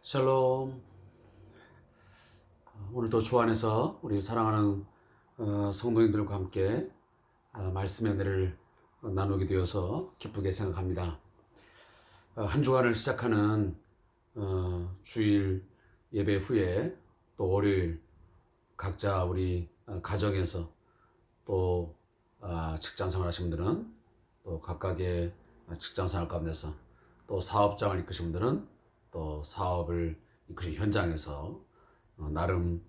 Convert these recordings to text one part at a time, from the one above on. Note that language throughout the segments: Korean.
샬롬. 오늘도 주 안에서 우리 사랑하는 성도님들과 함께 말씀의 은혜를 나누게 되어서 기쁘게 생각합니다. 한 주간을 시작하는 주일 예배 후에 또 월요일 각자 우리 가정에서 또 직장생활 하시는 분들은 또 각각의 직장생활 가운데서 또 사업장을 이끄시는 분들은 또 사업을 이끄신 현장에서 나름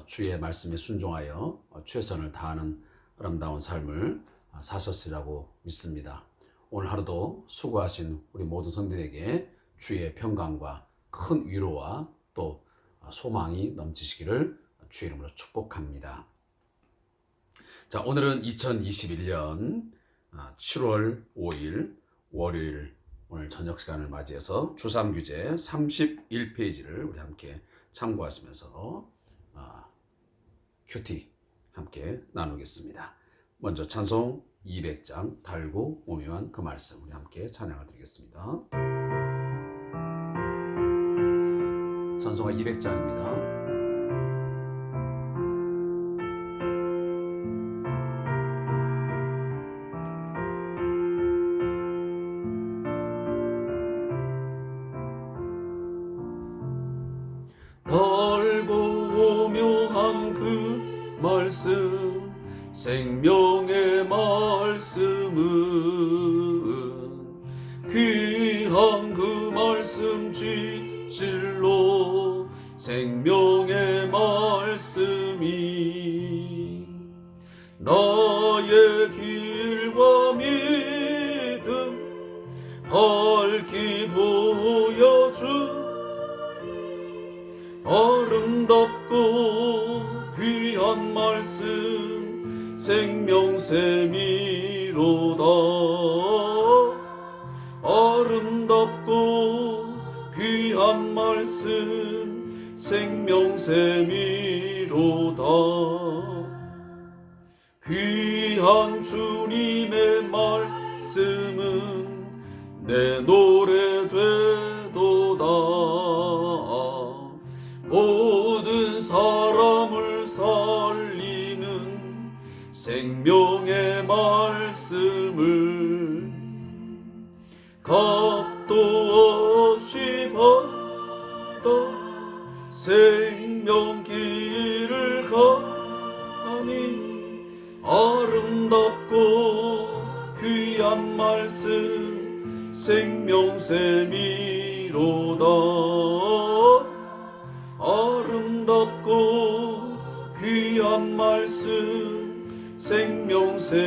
주의 말씀에 순종하여 최선을 다하는 아름다운 삶을 사셨으리라고 믿습니다. 오늘 하루도 수고하신 우리 모든 성도들에게 주의 평강과 큰 위로와 또 소망이 넘치시기를 주의 이름으로 축복합니다. 자, 오늘은 2021년 7월 5일 월요일 오늘 저녁 시간을 맞이해서 주3규제 31페이지를 우리 함께 참고하시면서 큐티 함께 나누겠습니다. 먼저 찬송 200장 달고 오묘한 그 말씀 우리 함께 찬양을 드리겠습니다. 찬송가 200장입니다. 달고 오묘한 그 말씀 생명의 말씀은 귀한 그 말씀 진실로 생명의 말씀이 나의 길과 믿음 밝히 보여주 아름답고 귀한 말씀 생명샘이로다. 아름답고 귀한 말씀 생명샘이로다. 귀한 주님의 말씀은 내 노래 되도다. 모든 사람을 살리는 생명의 말씀을 값도 없이 받아 생명길을 가니 아름답고 귀한 말씀 생명샘이로다. 아름답고 귀한 말씀 생명샘이로다.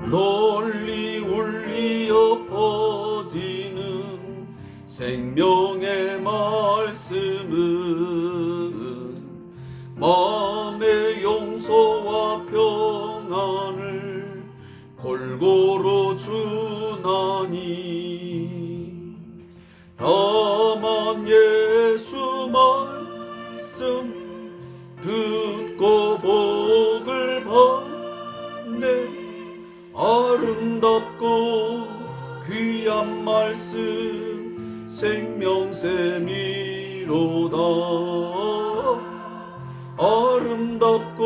널리 울리어 퍼지는 생명의 말씀은 마음의 용서와 평안을 골고루 주나니 다만 예수 말씀 듣고 복을 받네. 아름답고 귀한 말씀 생명샘이로다. 아름답고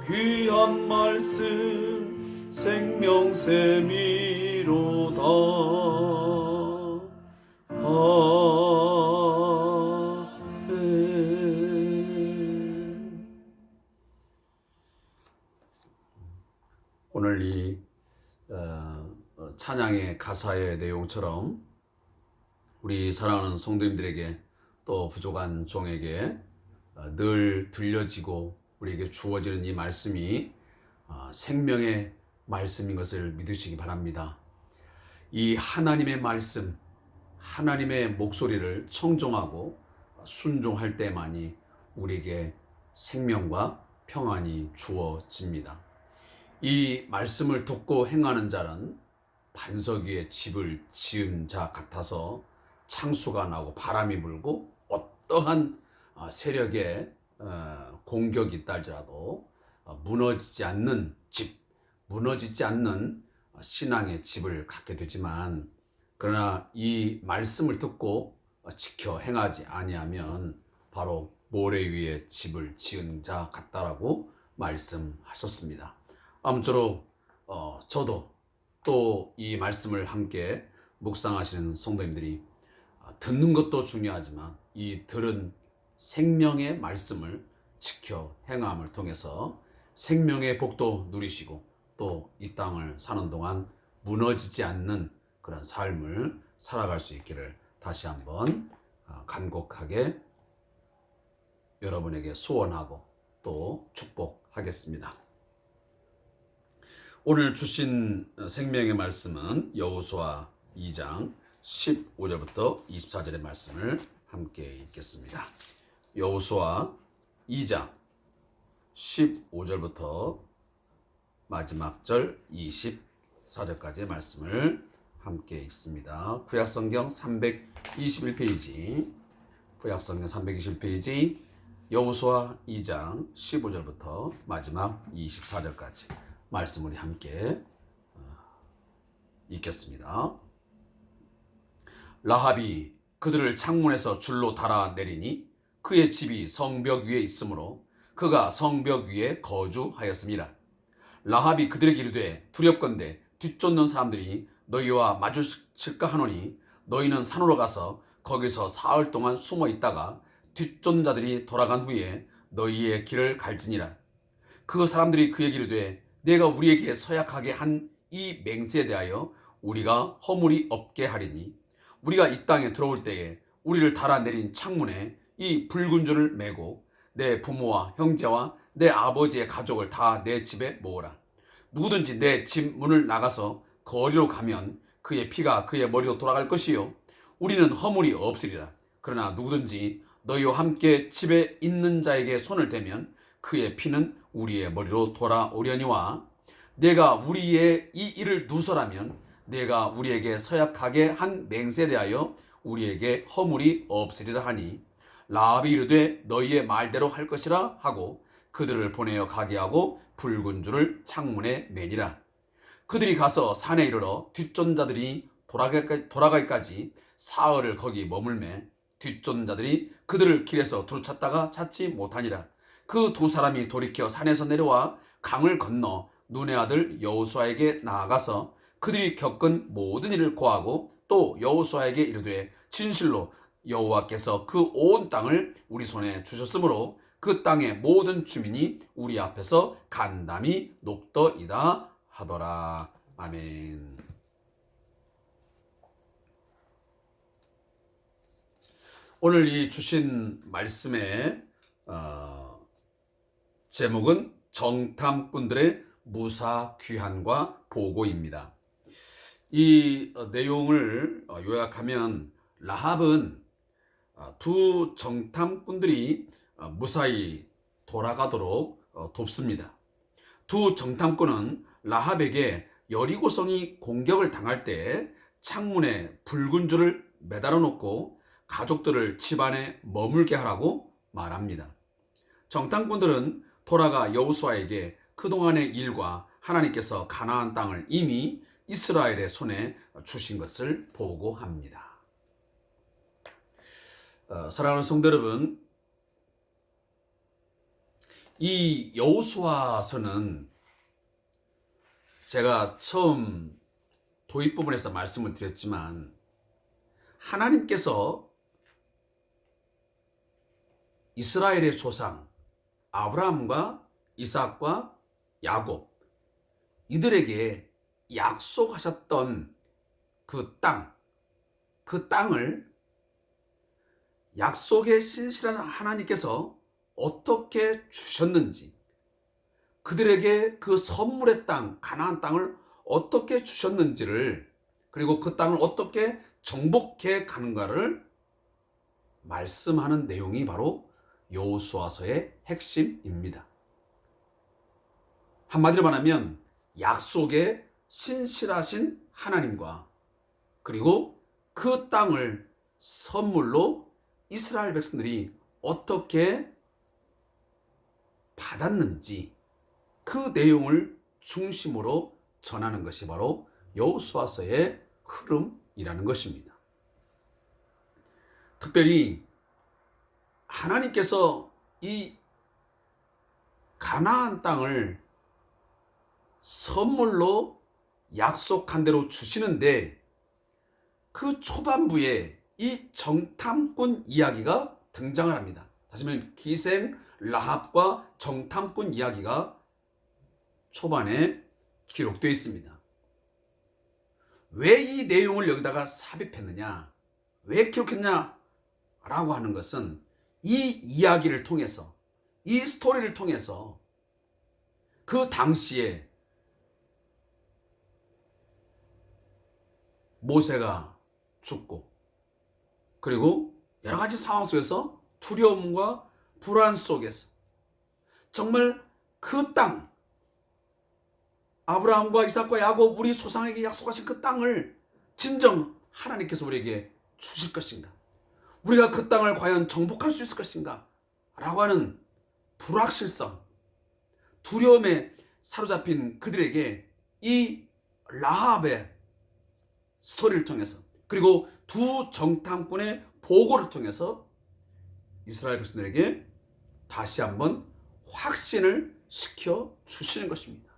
귀한 말씀 생명샘이로다. 오늘 이 찬양의 가사의 내용처럼 우리 사랑하는 성도님들에게 또 부족한 종에게 늘 들려지고 우리에게 주어지는 이 말씀이 생명의 말씀인 것을 믿으시기 바랍니다. 이 하나님의 말씀, 하나님의 목소리를 청종하고 순종할 때만이 우리에게 생명과 평안이 주어집니다. 이 말씀을 듣고 행하는 자는 반석 위에 집을 지은 자 같아서 창수가 나고 바람이 불고 어떠한 세력의 공격이 있다 할지라도 무너지지 않는 집, 무너지지 않는 신앙의 집을 갖게 되지만, 그러나 이 말씀을 듣고 지켜 행하지 아니하면 바로 모래 위에 집을 지은 자 같다라고 말씀하셨습니다. 아무쪼록 저도 또 이 말씀을 함께 묵상하시는 성도님들이 듣는 것도 중요하지만 이 들은 생명의 말씀을 지켜 행함을 통해서 생명의 복도 누리시고 또 이 땅을 사는 동안 무너지지 않는 그런 삶을 살아갈 수 있기를 다시 한번 간곡하게 여러분에게 소원하고 또 축복하겠습니다. 오늘 주신 생명의 말씀은 여호수아 2장 15절부터 24절의 말씀을 함께 읽겠습니다. 여호수아 2장 15절부터 마지막 절 24절까지의 말씀을 함께 읽습니다. 구약성경 321페이지, 구약성경 321페이지 여호수아 2장 15절부터 마지막 24절까지 말씀을 함께 읽겠습니다. 라합이 그들을 창문에서 줄로 달아내리니 그의 집이 성벽 위에 있으므로 그가 성벽 위에 거주하였습니다. 라합이 그들에게 이르되 두렵건대 뒤쫓는 사람들이 너희와 마주칠까 하노니 너희는 산으로 가서 거기서 사흘 동안 숨어 있다가 뒤쫓는 자들이 돌아간 후에 너희의 길을 갈지니라. 그 사람들이 그에게 이르되 내가 우리에게 서약하게 한 이 맹세에 대하여 우리가 허물이 없게 하리니 우리가 이 땅에 들어올 때에 우리를 달아내린 창문에 이 붉은 줄을 매고 내 부모와 형제와 내 아버지의 가족을 다 내 집에 모으라. 누구든지 내 집 문을 나가서 거리로 가면 그의 피가 그의 머리로 돌아갈 것이요 우리는 허물이 없으리라. 그러나 누구든지 너희와 함께 집에 있는 자에게 손을 대면 그의 피는 우리의 머리로 돌아오려니와 내가 우리의 이 일을 누설하면 내가 우리에게 서약하게 한 맹세에 대하여 우리에게 허물이 없으리라 하니 라합이 이르되 너희의 말대로 할 것이라 하고 그들을 보내어 가게 하고 붉은 줄을 창문에 매니라. 그들이 가서 산에 이르러 뒤쫓는 자들이 돌아가기까지 사흘을 거기 머물매 뒤쫓는 자들이 그들을 길에서 두루 찾다가 찾지 못하니라. 그 두 사람이 돌이켜 산에서 내려와 강을 건너 눈의 아들 여호수아에게 나아가서 그들이 겪은 모든 일을 고하고 또 여호수아에게 이르되 진실로 여호와께서 그 온 땅을 우리 손에 주셨으므로 그 땅의 모든 주민이 우리 앞에서 간담이 녹더이다 하더라. 아멘. 오늘 이 주신 말씀의 제목은 정탐꾼들의 무사귀환과 보고입니다. 이 내용을 요약하면 라합은 두 정탐꾼들이 무사히 돌아가도록 돕습니다. 두 정탐꾼은 라합에게 여리고성이 공격을 당할 때 창문에 붉은 줄을 매달아 놓고 가족들을 집안에 머물게 하라고 말합니다. 정탐꾼들은 돌아가 여호수아에게 그동안의 일과 하나님께서 가나안 땅을 이미 이스라엘의 손에 주신 것을 보고합니다. 사랑하는 성도 여러분, 이 여호수아서는 제가 처음 도입 부분에서 말씀을 드렸지만 하나님께서 이스라엘의 조상 아브라함과 이삭과 야곱 이들에게 약속하셨던 그 땅을 약속의 신실한 하나님께서 어떻게 주셨는지, 그들에게 그 선물의 땅, 가나안 땅을 어떻게 주셨는지를, 그리고 그 땅을 어떻게 정복해 가는가를 말씀하는 내용이 바로 여호수아서의 핵심입니다. 한마디로 말하면 약속의 신실하신 하나님과 그리고 그 땅을 선물로 이스라엘 백성들이 어떻게 받았는지 그 내용을 중심으로 전하는 것이 바로 여호수아서의 흐름이라는 것입니다. 특별히 하나님께서 이 가나안 땅을 선물로 약속한 대로 주시는데 그 초반부에 이 정탐꾼 이야기가 등장을 합니다. 다시 말하면 기생 라합과 정탐꾼 이야기가 초반에 기록되어 있습니다. 왜 이 내용을 여기다가 삽입했느냐, 왜 기록했냐 라고 하는 것은 이 이야기를 통해서, 이 스토리를 통해서 그 당시에 모세가 죽고 그리고 여러 가지 상황 속에서 두려움과 불안 속에서 정말 그 땅, 아브라함과 이삭과 야곱 우리 조상에게 약속하신 그 땅을 진정 하나님께서 우리에게 주실 것인가, 우리가 그 땅을 과연 정복할 수 있을 것인가 라고 하는 불확실성, 두려움에 사로잡힌 그들에게 이 라합의 스토리를 통해서 그리고 두 정탐꾼의 보고를 통해서 이스라엘 백성들에게 다시 한번 확신을 시켜 주시는 것입니다.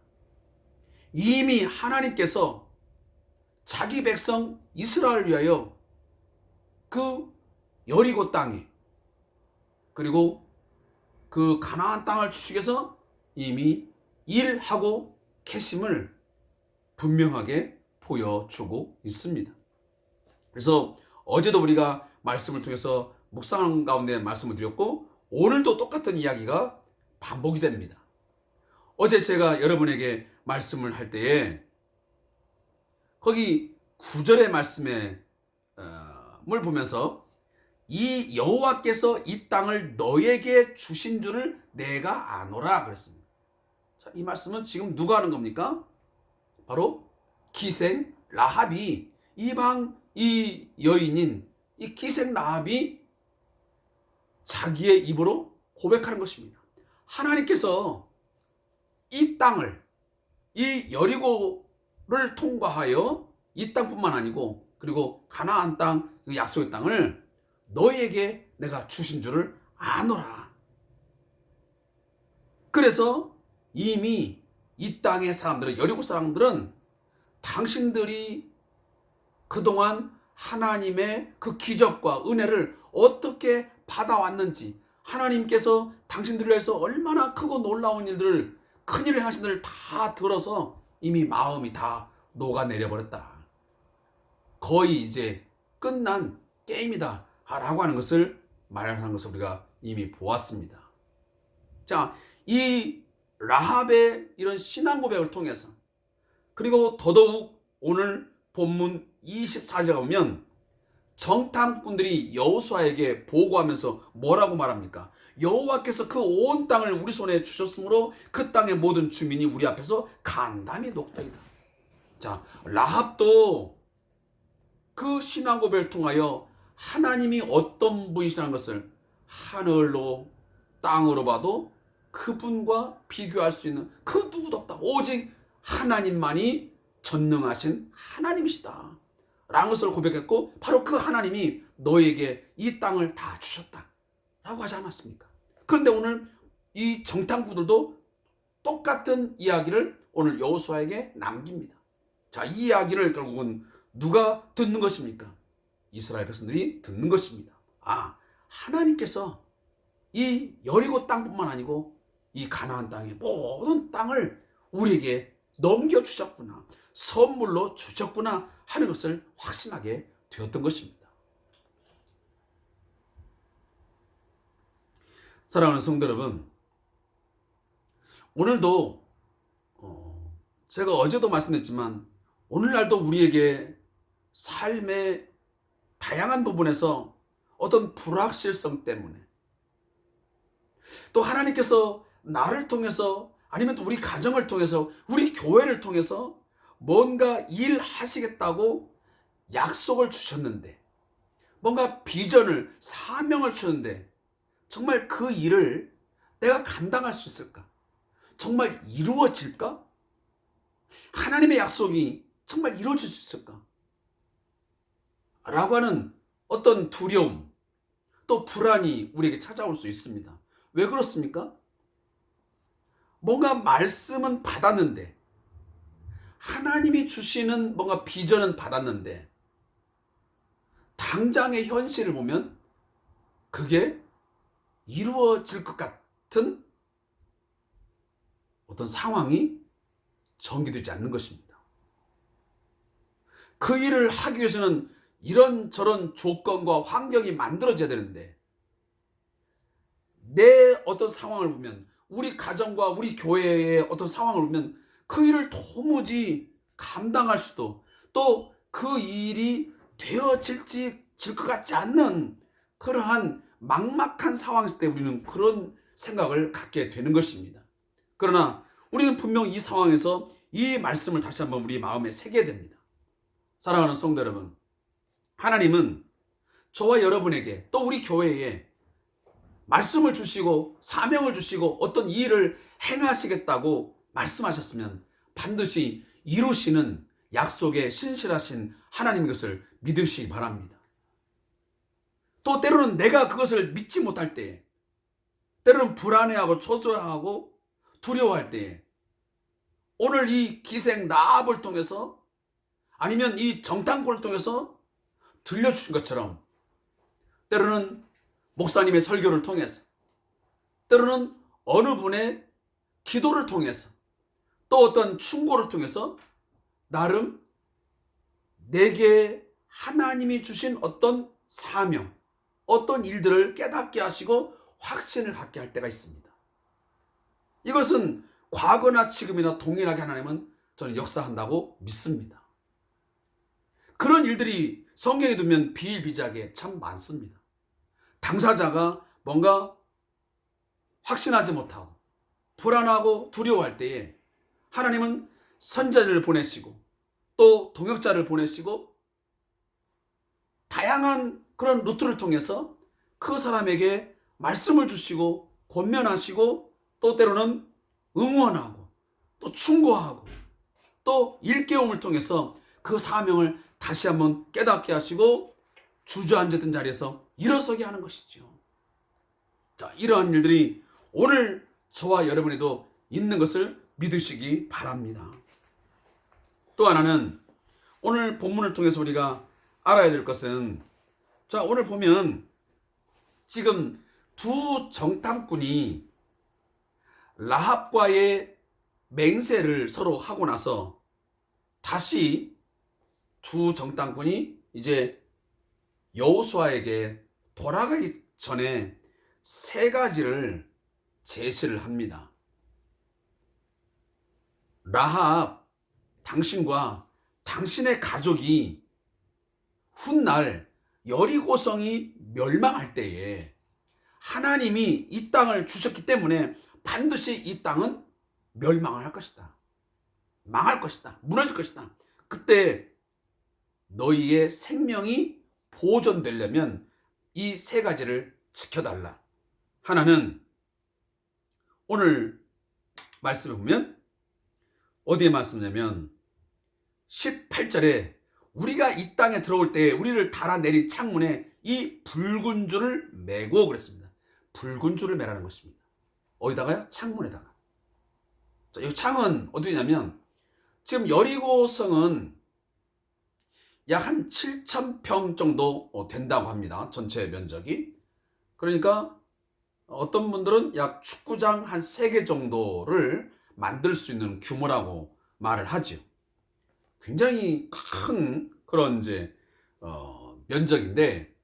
이미 하나님께서 자기 백성 이스라엘을 위하여 그 여리고 땅에 그리고 그 가나안 땅을 주시기 위해서 이미 일하고 계심을 분명하게 보여주고 있습니다. 그래서 어제도 우리가 말씀을 통해서 묵상 가운데 말씀을 드렸고 오늘도 똑같은 이야기가 반복이 됩니다. 어제 제가 여러분에게 말씀을 할 때에 거기 9절의 말씀을 보면서 이 여호와께서 이 땅을 너에게 주신 줄을 내가 아노라 그랬습니다. 자, 이 말씀은 지금 누가 하는 겁니까? 바로 기생 라합이, 이방 이 여인인 이 기생 라합이 자기의 입으로 고백하는 것입니다. 하나님께서 이 땅을, 이 여리고를 통과하여 이 땅뿐만 아니고 그리고 가나안 땅, 그 약속의 땅을 너희에게 내가 주신 줄을 아노라. 그래서 이미 이 땅의 사람들은, 여리고 사람들은 당신들이 그동안 하나님의 그 기적과 은혜를 어떻게 받아왔는지, 하나님께서 당신들을 위해서 얼마나 크고 놀라운 일들을, 큰일을 하신 일을 다 들어서 이미 마음이 다 녹아내려버렸다. 거의 이제 끝난 게임이다 라고 하는 것을 말하는 것을 우리가 이미 보았습니다. 자, 이 라합의 이런 신앙 고백을 통해서 그리고 더더욱 오늘 본문 24절에 보면 정탐꾼들이 여호수아에게 보고하면서 뭐라고 말합니까? 여호와께서 그 온 땅을 우리 손에 주셨으므로 그 땅의 모든 주민이 우리 앞에서 간담이 녹더이다. 자, 라합도 그 신앙 고백을 통하여 하나님이 어떤 분이시라는 것을 하늘로 땅으로 봐도 그분과 비교할 수 있는 그 누구도 없다. 오직 하나님만이 전능하신 하나님이시다 라는 것을 고백했고, 바로 그 하나님이 너에게 이 땅을 다 주셨다 라고 하지 않았습니까? 그런데 오늘 이 정탐꾼들도 똑같은 이야기를 오늘 여호수아에게 남깁니다. 자, 이 이야기를 결국은 누가 듣는 것입니까? 이스라엘 백성들이 듣는 것입니다. 아, 하나님께서 이 여리고 땅뿐만 아니고 이 가나안 땅의 모든 땅을 우리에게 넘겨주셨구나, 선물로 주셨구나 하는 것을 확신하게 되었던 것입니다. 사랑하는 성도 여러분, 오늘도 제가 어제도 말씀드렸지만 오늘날도 우리에게 삶의 다양한 부분에서 어떤 불확실성 때문에 또 하나님께서 나를 통해서 아니면 또 우리 가정을 통해서, 우리 교회를 통해서 뭔가 일하시겠다고 약속을 주셨는데, 뭔가 비전을, 사명을 주셨는데 정말 그 일을 내가 감당할 수 있을까? 정말 이루어질까? 하나님의 약속이 정말 이루어질 수 있을까? 라고 하는 어떤 두려움, 또 불안이 우리에게 찾아올 수 있습니다. 왜 그렇습니까? 뭔가 말씀은 받았는데, 하나님이 주시는 뭔가 비전은 받았는데, 당장의 현실을 보면 그게 이루어질 것 같은 어떤 상황이 전개되지 않는 것입니다. 그 일을 하기 위해서는 이런저런 조건과 환경이 만들어져야 되는데, 내 어떤 상황을 보면, 우리 가정과 우리 교회의 어떤 상황을 보면 그 일을 도무지 감당할 수도, 또 그 일이 되어질지 질 것 같지 않는 그러한 막막한 상황일 때 우리는 그런 생각을 갖게 되는 것입니다. 그러나 우리는 분명 이 상황에서 이 말씀을 다시 한번 우리 마음에 새겨야 됩니다. 사랑하는 성도 여러분, 하나님은 저와 여러분에게, 또 우리 교회에 말씀을 주시고 사명을 주시고 어떤 일을 행하시겠다고 말씀하셨으면 반드시 이루시는 약속에 신실하신 하나님인 것을 믿으시기 바랍니다. 또 때로는 내가 그것을 믿지 못할 때에, 때로는 불안해하고 초조하고 두려워할 때에, 오늘 이 기생 라합을 통해서, 아니면 이 정탐꾼을 통해서 들려주신 것처럼, 때로는 목사님의 설교를 통해서, 때로는 어느 분의 기도를 통해서, 또 어떤 충고를 통해서 나름 내게 하나님이 주신 어떤 사명, 어떤 일들을 깨닫게 하시고 확신을 갖게 할 때가 있습니다. 이것은 과거나 지금이나 동일하게 하나님은 저는 역사한다고 믿습니다. 그런 일들이 성경에 두면 비일비재하게 참 많습니다. 당사자가 뭔가 확신하지 못하고 불안하고 두려워할 때에 하나님은 선자를 보내시고 또 동역자를 보내시고 다양한 그런 루트를 통해서 그 사람에게 말씀을 주시고 권면하시고, 또 때로는 응원하고 또 충고하고 또 일깨움을 통해서 그 사명을 다시 한번 깨닫게 하시고 주저앉았던 자리에서 일어서게 하는 것이죠. 자, 이러한 일들이 오늘 저와 여러분에도 있는 것을 믿으시기 바랍니다. 또 하나는 오늘 본문을 통해서 우리가 알아야 될 것은, 자, 오늘 보면 지금 두 정탐꾼이 라합과의 맹세를 서로 하고 나서 다시 두 정탐꾼이 이제 여호수아에게 돌아가기 전에 세 가지를 제시를 합니다. 라합, 당신과 당신의 가족이 훗날 여리고성이 멸망할 때에 하나님이 이 땅을 주셨기 때문에 반드시 이 땅은 멸망을 할 것이다. 망할 것이다. 무너질 것이다. 그때 너희의 생명이 보존되려면 이 세 가지를 지켜달라. 하나는 오늘 말씀에 보면 어디에 말씀냐면 18절에 우리가 이 땅에 들어올 때 우리를 달아내린 창문에 이 붉은 줄을 매고 그랬습니다. 붉은 줄을 매라는 것입니다. 어디다가요? 창문에다가. 자, 이 창은 어디냐면 지금 여리고성은 약 한 7,000평 정도 된다고 합니다. 전체 면적이. 그러니까 어떤 분들은 약 축구장 한 3개 정도를 만들 수 있는 규모라고 말을 하죠. 굉장히 큰 그런 이제 면적인데,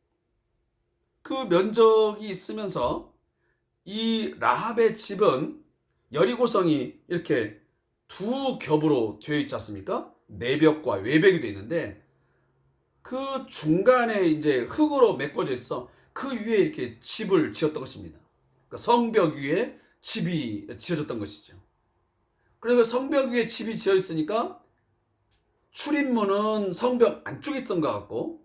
그 면적이 있으면서 이 라합의 집은 여리고성이 이렇게 두 겹으로 되어 있지 않습니까? 내벽과 외벽이 되어 있는데 그 중간에 이제 흙으로 메꿔져 있어 그 위에 이렇게 집을 지었던 것입니다. 그러니까 성벽 위에 집이 지어졌던 것이죠. 그리고 성벽 위에 집이 지어 있으니까 출입문은 성벽 안쪽에 있던 것 같고,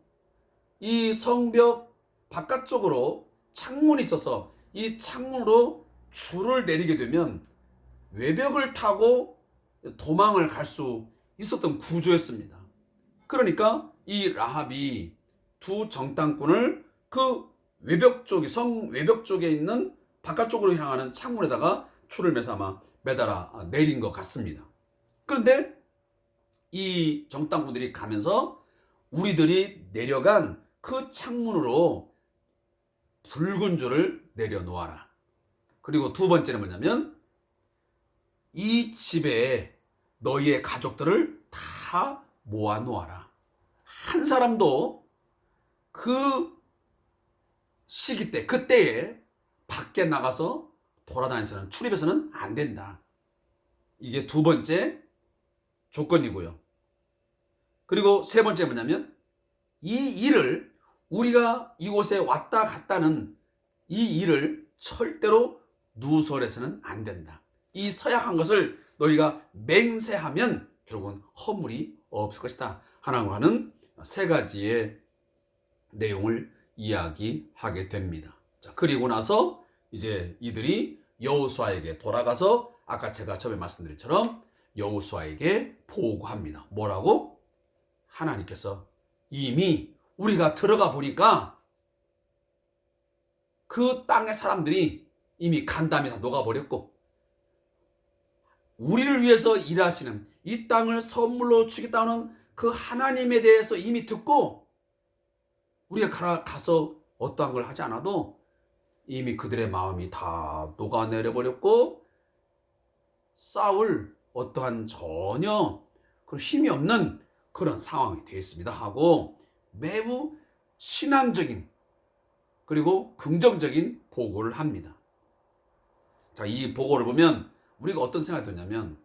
이 성벽 바깥쪽으로 창문이 있어서 이 창문으로 줄을 내리게 되면 외벽을 타고 도망을 갈 수 있었던 구조였습니다. 그러니까 이 라합이 두 정탐꾼을 그 외벽 쪽에, 성 외벽 쪽에 있는 바깥쪽으로 향하는 창문에다가 줄을 매서 아마 매달아 내린 것 같습니다. 그런데 이 정탐꾼들이 가면서 우리들이 내려간 그 창문으로 붉은 줄을 내려놓아라. 그리고 두 번째는 뭐냐면 이 집에 너희의 가족들을 다 모아놓아라. 한 사람도 그 시기 때, 그때에 밖에 나가서 돌아다니서는, 출입해서는 안 된다. 이게 두 번째 조건이고요. 그리고 세 번째 뭐냐면 이 일을, 우리가 이곳에 왔다 갔다는 이 일을 절대로 누설해서는 안 된다. 이 서약한 것을 너희가 맹세하면 결국은 허물이 없을 것이다 하라고 하는 세 가지의 내용을 이야기하게 됩니다. 자, 그리고 나서 이제 이들이 여호수아에게 돌아가서 아까 제가 처음에 말씀드린 처럼 여호수아에게 보고합니다. 뭐라고? 하나님께서 이미 우리가 들어가 보니까 그 땅의 사람들이 이미 간담이 다 녹아버렸고, 우리를 위해서 일하시는, 이 땅을 선물로 주겠다는 그 하나님에 대해서 이미 듣고, 우리가 가서 어떠한 걸 하지 않아도 이미 그들의 마음이 다 녹아내려 버렸고, 싸울 어떠한 전혀 그 힘이 없는 그런 상황이 되어 있습니다 하고 매우 신앙적인 그리고 긍정적인 보고를 합니다. 자, 이 보고를 보면 우리가 어떤 생각이 드냐면,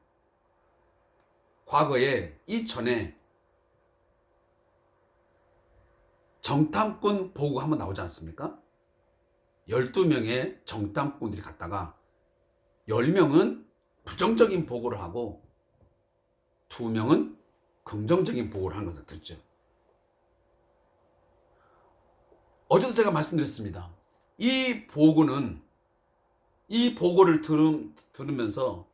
과거에 이전에 정탐꾼 보고 한번 나오지 않습니까? 12명의 정탐꾼들이 갔다가 10명은 부정적인 보고를 하고 2명은 긍정적인 보고를 하는 것을 듣죠. 어제도 제가 말씀드렸습니다. 이 보고를 들으면서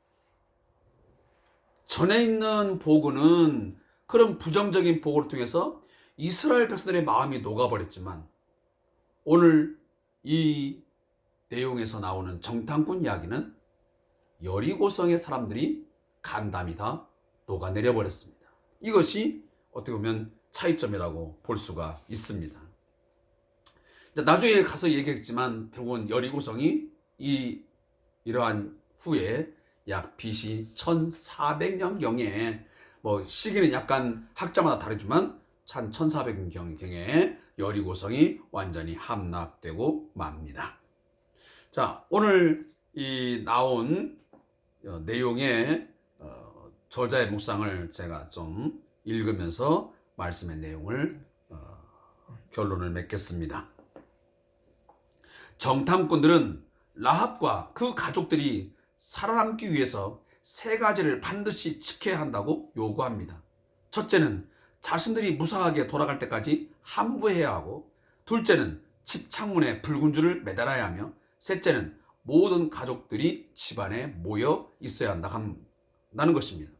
전에 있는 보고는 그런 부정적인 보고를 통해서 이스라엘 백성들의 마음이 녹아버렸지만, 오늘 이 내용에서 나오는 정탐꾼 이야기는 여리고성의 사람들이 간담이 다 녹아내려 버렸습니다. 이것이 어떻게 보면 차이점이라고 볼 수가 있습니다. 나중에 가서 얘기했지만 결국은 여리고성이 이러한 후에 약 BC 1400년경에, 뭐 시기는 약간 학자마다 다르지만 1400년경에 여리고성이 완전히 함락되고 맙니다. 자, 오늘 이 나온 내용의 저자의 묵상을 제가 좀 읽으면서 말씀의 내용을 결론을 맺겠습니다. 정탐꾼들은 라합과 그 가족들이 살아남기 위해서 세 가지를 반드시 지켜야 한다고 요구합니다. 첫째는 자신들이 무사하게 돌아갈 때까지 함부해야 하고, 둘째는 집 창문에 붉은 줄을 매달아야 하며, 셋째는 모든 가족들이 집안에 모여 있어야 한다는 것입니다.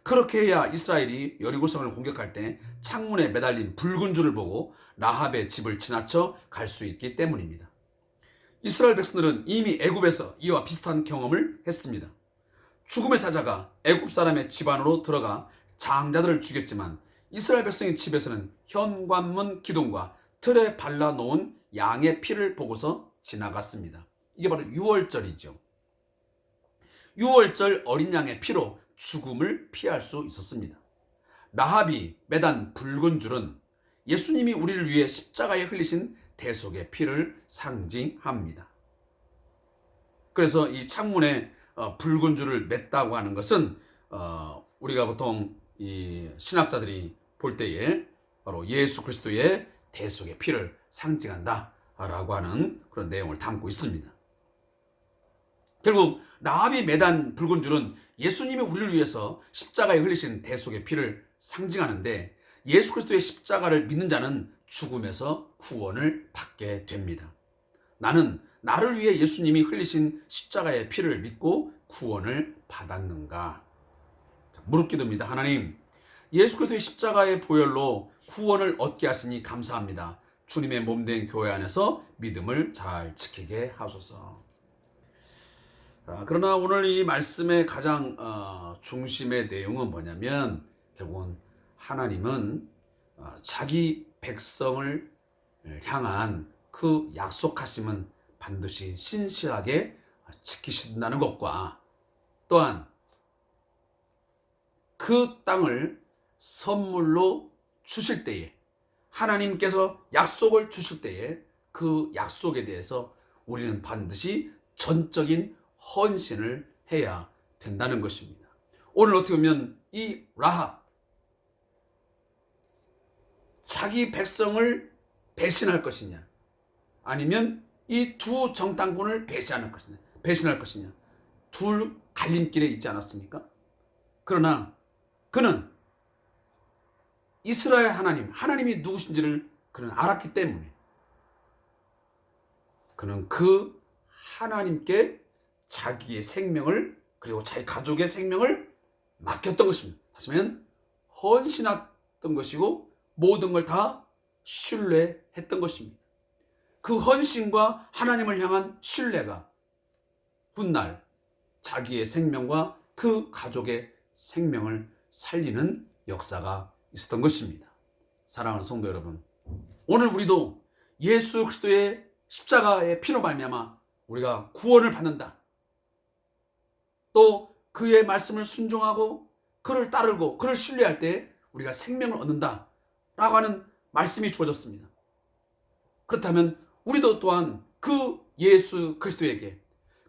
그렇게 해야 이스라엘이 여리고성을 공격할 때 창문에 매달린 붉은 줄을 보고 라합의 집을 지나쳐 갈 수 있기 때문입니다. 이스라엘 백성들은 이미 애굽에서 이와 비슷한 경험을 했습니다. 죽음의 사자가 애굽 사람의 집안으로 들어가 장자들을 죽였지만, 이스라엘 백성의 집에서는 현관문 기둥과 틀에 발라놓은 양의 피를 보고서 지나갔습니다. 이게 바로 유월절이죠. 유월절 어린 양의 피로 죽음을 피할 수 있었습니다. 라합이 매단 붉은 줄은 예수님이 우리를 위해 십자가에 흘리신 대속의 피를 상징합니다. 그래서 이 창문에 붉은 줄을 맸다고 하는 것은 우리가 보통 이 신학자들이 볼 때에 바로 예수 그리스도의 대속의 피를 상징한다라고 하는 그런 내용을 담고 있습니다. 결국 라합이 매단 붉은 줄은 예수님이 우리를 위해서 십자가에 흘리신 대속의 피를 상징하는데, 예수 그리스도의 십자가를 믿는 자는 죽음에서 구원을 받게 됩니다. 나는 나를 위해 예수님이 흘리신 십자가의 피를 믿고 구원을 받았는가? 무릎기도입니다. 하나님, 예수 그리스도의 십자가의 보혈로 구원을 얻게 하시니 감사합니다. 주님의 몸된 교회 안에서 믿음을 잘 지키게 하소서. 그러나 오늘 이 말씀의 가장 중심의 내용은 뭐냐면, 결국은 하나님은 자기 백성을 향한 그 약속하심은 반드시 신실하게 지키신다는 것과, 또한 그 땅을 선물로 주실 때에, 하나님께서 약속을 주실 때에 그 약속에 대해서 우리는 반드시 전적인 헌신을 해야 된다는 것입니다. 오늘 어떻게 보면 이 라합, 자기 백성을 배신할 것이냐, 아니면 이 두 정탐꾼을 배신할 것이냐, 둘 갈림길에 있지 않았습니까? 그러나 그는 이스라엘 하나님이 누구신지를 그는 알았기 때문에 그는 그 하나님께 자기의 생명을, 그리고 자기 가족의 생명을 맡겼던 것입니다. 다시 말하면 헌신했던 것이고, 모든 걸 다 신뢰했던 것입니다. 그 헌신과 하나님을 향한 신뢰가 훗날 자기의 생명과 그 가족의 생명을 살리는 역사가 있었던 것입니다. 사랑하는 성도 여러분, 오늘 우리도 예수 그리스도의 십자가의 피로 말미암아 우리가 구원을 받는다, 또 그의 말씀을 순종하고 그를 따르고 그를 신뢰할 때 우리가 생명을 얻는다 라고 하는 말씀이 주어졌습니다. 그렇다면 우리도 또한 그 예수 그리스도에게,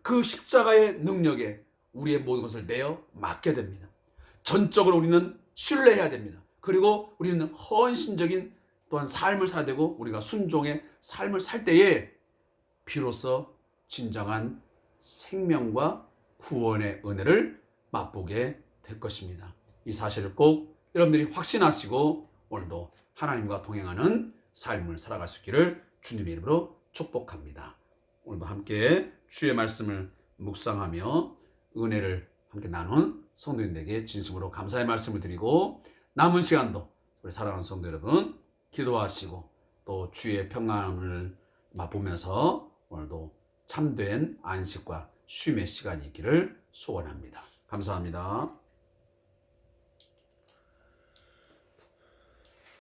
그 십자가의 능력에 우리의 모든 것을 내어 맡게 됩니다. 전적으로 우리는 신뢰해야 됩니다. 그리고 우리는 헌신적인 또한 삶을 살아야 되고, 우리가 순종의 삶을 살 때에 비로소 진정한 생명과 구원의 은혜를 맛보게 될 것입니다. 이 사실을 꼭 여러분들이 확신하시고 오늘도 하나님과 동행하는 삶을 살아갈 수 있기를 주님의 이름으로 축복합니다. 오늘도 함께 주의 말씀을 묵상하며 은혜를 함께 나눈 성도님들에게 진심으로 감사의 말씀을 드리고, 남은 시간도 우리 사랑하는 성도 여러분 기도하시고 또 주의 평안을 맛보면서 오늘도 참된 안식과 쉼의 시간이 있기를 소원합니다. 감사합니다.